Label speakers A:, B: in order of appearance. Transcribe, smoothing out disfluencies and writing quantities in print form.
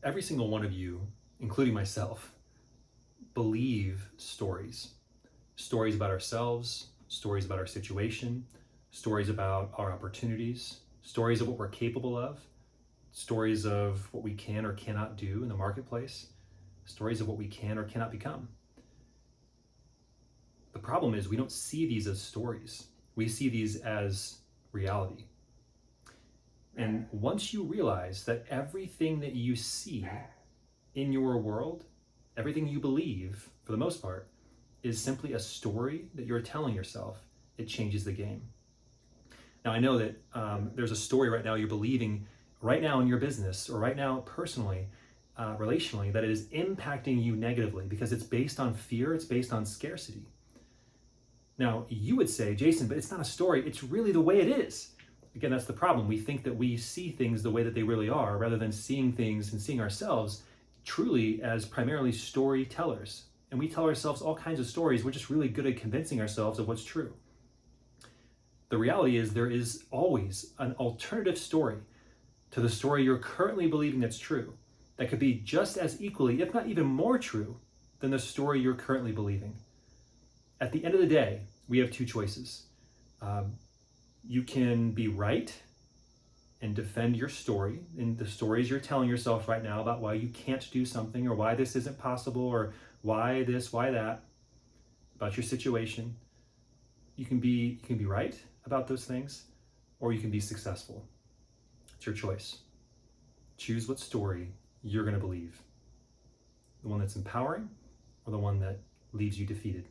A: Every single one of you, including myself, believe stories. Stories about ourselves, stories about our situation, stories about our opportunities, stories of what we're capable of, stories of what we can or cannot do in the marketplace, stories of what we can or cannot become. The problem is we don't see these as stories. We see these as reality. And once you realize that everything that you see in your world, everything you believe, for the most part, is simply a story that you're telling yourself, it changes the game. Now, I know that there's a story right now you're believing right now in your business or right now personally, relationally, that it is impacting you negatively because it's based on fear, it's based on scarcity. Now, you would say, Jason, but it's not a story, it's really the way it is. Again, that's the problem. We think that we see things the way that they really are rather than seeing things and seeing ourselves truly as primarily storytellers. And we tell ourselves all kinds of stories. We're just really good at convincing ourselves of what's true. The reality is there is always an alternative story to the story you're currently believing that's true that could be just as equally, if not even more true, than the story you're currently believing. At the end of the day, we have two choices. You can be right and defend your story and the stories you're telling yourself right now about why you can't do something or why this isn't possible or why this, why that, about your situation. You can be right about those things, or you can be successful. It's your choice. Choose what story you're going to believe. The one that's empowering or the one that leaves you defeated.